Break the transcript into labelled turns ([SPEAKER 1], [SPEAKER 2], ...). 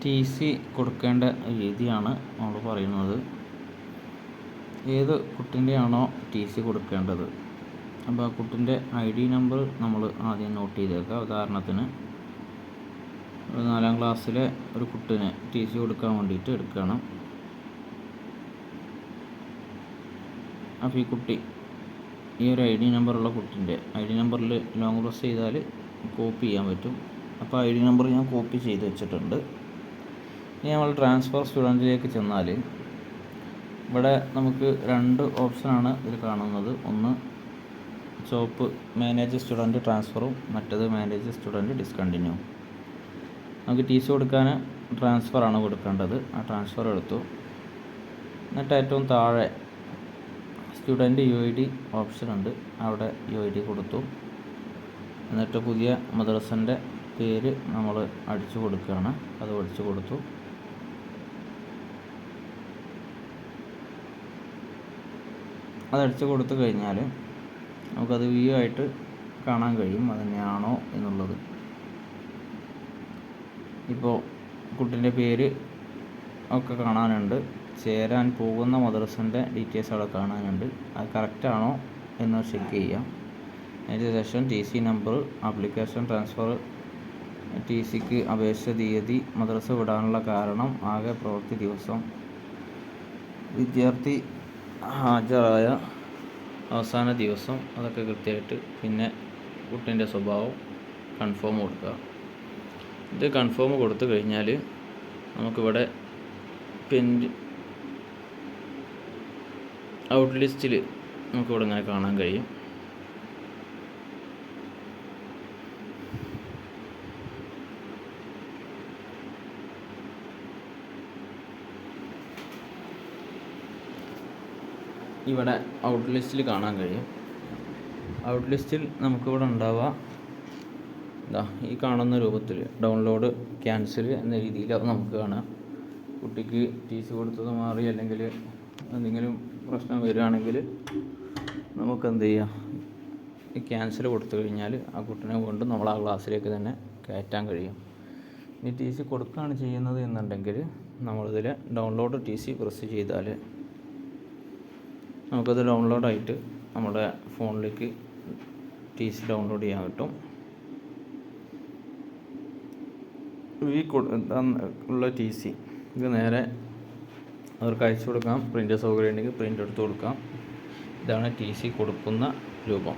[SPEAKER 1] T C കൊടുക്കേണ്ട രീതിയാണ് നമ്മൾ പറയുന്നത്. ഏത് കുട്ടിൻ്റെയാണോ ടി സി കൊടുക്കേണ്ടത്, അപ്പോൾ ആ കുട്ടിൻ്റെ ID നമ്പർ നമ്മൾ ആദ്യം നോട്ട് ചെയ്തേക്കുക. ഉദാഹരണത്തിന് 4ാം ക്ലാസ്സിലെ ഒരു കുട്ടിന് ടി സി കൊടുക്കാൻ വേണ്ടിയിട്ട് എടുക്കണം. അപ്പോൾ ഈ കുട്ടി ഈ ഒരു ID നമ്പറുള്ള കുട്ടിൻ്റെ ID നമ്പറിൽ ലോങ് പ്രസ് ചെയ്താൽ കോപ്പി ചെയ്യാൻ പറ്റും. അപ്പോൾ ID നമ്പർ ഞാൻ കോപ്പി ചെയ്ത് വെച്ചിട്ടുണ്ട്. ഇനി നമ്മൾ ട്രാൻസ്ഫർ സ്റ്റുഡൻറ്റിലേക്ക് ചെന്നാൽ ഇവിടെ നമുക്ക് 2 ഓപ്ഷനാണ് ഇതിൽ കാണുന്നത്. ഒന്ന് ചുവപ്പ് മാനേജ് സ്റ്റുഡൻറ്റ് ട്രാൻസ്ഫറും, മറ്റേത് മാനേജ് സ്റ്റുഡൻറ്റ് ഡിസ്കണ്ടിന്യൂ. നമുക്ക് ടി സി കൊടുക്കാൻ ട്രാൻസ്ഫറാണ് കൊടുക്കേണ്ടത്. ആ ട്രാൻസ്ഫർ എടുത്തു. എന്നിട്ട് ഏറ്റവും താഴെ സ്റ്റുഡൻറ്റ് UID ഓപ്ഷൻ ഉണ്ട്, അവിടെ UID കൊടുത്തു. എന്നിട്ട് പുതിയ മദ്രസൻ്റെ പേര് നമ്മൾ അടിച്ചു കൊടുക്കുകയാണ്. അത് അടിച്ചു കൊടുത്തു. അതടിച്ചു കൊടുത്തു കഴിഞ്ഞാൽ നമുക്കത് വ്യൂ ആയിട്ട് കാണാൻ കഴിയും അത് തന്നെയാണോ എന്നുള്ളത്. ഇപ്പോൾ കുട്ടീൻ്റെ പേര് ഒക്കെ കാണാനുണ്ട്, ചേരാൻ പോകുന്ന മദ്രസൻ്റെ ഡീറ്റെയിൽസ് അവിടെ കാണാനുണ്ട്. അത് കറക്റ്റാണോ എന്ന് ചെക്ക് ചെയ്യാം. അതിന് ശേഷം T C number, application transfer, T സിക്ക് അപേക്ഷ തീയതി, മദ്രസ വിടാനുള്ള കാരണം, ആകെ പ്രവൃത്തി ദിവസം, വിദ്യാർത്ഥി ഹാജരായ അവസാന ദിവസം, അതൊക്കെ കൃത്യമായിട്ട്, പിന്നെ കുട്ടീൻ്റെ സ്വഭാവം കൺഫേം കൊടുക്കുക. ഇത് കൺഫേം കൊടുത്തു കഴിഞ്ഞാൽ നമുക്കിവിടെ ഔട്ട് ലിസ്റ്റിൽ നമുക്കിവിടെ ഇങ്ങനെ കാണാൻ കഴിയും. ഇവിടെ ഔട്ട് ലിസ്റ്റിൽ കാണാൻ കഴിയും. ഔട്ട് ലിസ്റ്റിൽ നമുക്കിവിടെ ഉണ്ടാവുക ഈ കാണുന്ന രൂപത്തിൽ ഡൗൺലോഡ്, ക്യാൻസൽ എന്ന രീതിയിൽ അത് നമുക്ക് കാണാം. കുട്ടിക്ക് ടി സി കൊടുത്തത് മാറി അല്ലെങ്കിൽ എന്തെങ്കിലും പ്രശ്നം വരികയാണെങ്കിൽ നമുക്ക് എന്ത് ചെയ്യാം, ഈ ക്യാൻസൽ കൊടുത്തു കഴിഞ്ഞാൽ ആ കുട്ടീനെ വീണ്ടും നമ്മൾ ആ ക്ലാസ്സിലേക്ക് തന്നെ കയറ്റാൻ കഴിയും. ഇനി ടി സി കൊടുക്കുകയാണ് ചെയ്യുന്നത് എന്നുണ്ടെങ്കിൽ നമ്മളിതിൽ ഡൗൺലോഡ് ടി സി പ്രസ് ചെയ്താൽ നമുക്കത് ഡൗൺലോഡായിട്ട് നമ്മുടെ ഫോണിലേക്ക് ടി സി ഡൗൺലോഡ് ചെയ്യാൻ കിട്ടും. ഈ ഉള്ള ടി സി ഇത് നേരെ അവർക്ക് അയച്ചു കൊടുക്കാം. പ്രിൻ്റ് സൗകര്യം ഉണ്ടെങ്കിൽ പ്രിൻ്റ് എടുത്ത് കൊടുക്കാം. ഇതാണ് ടി സി കൊടുക്കുന്ന രൂപം.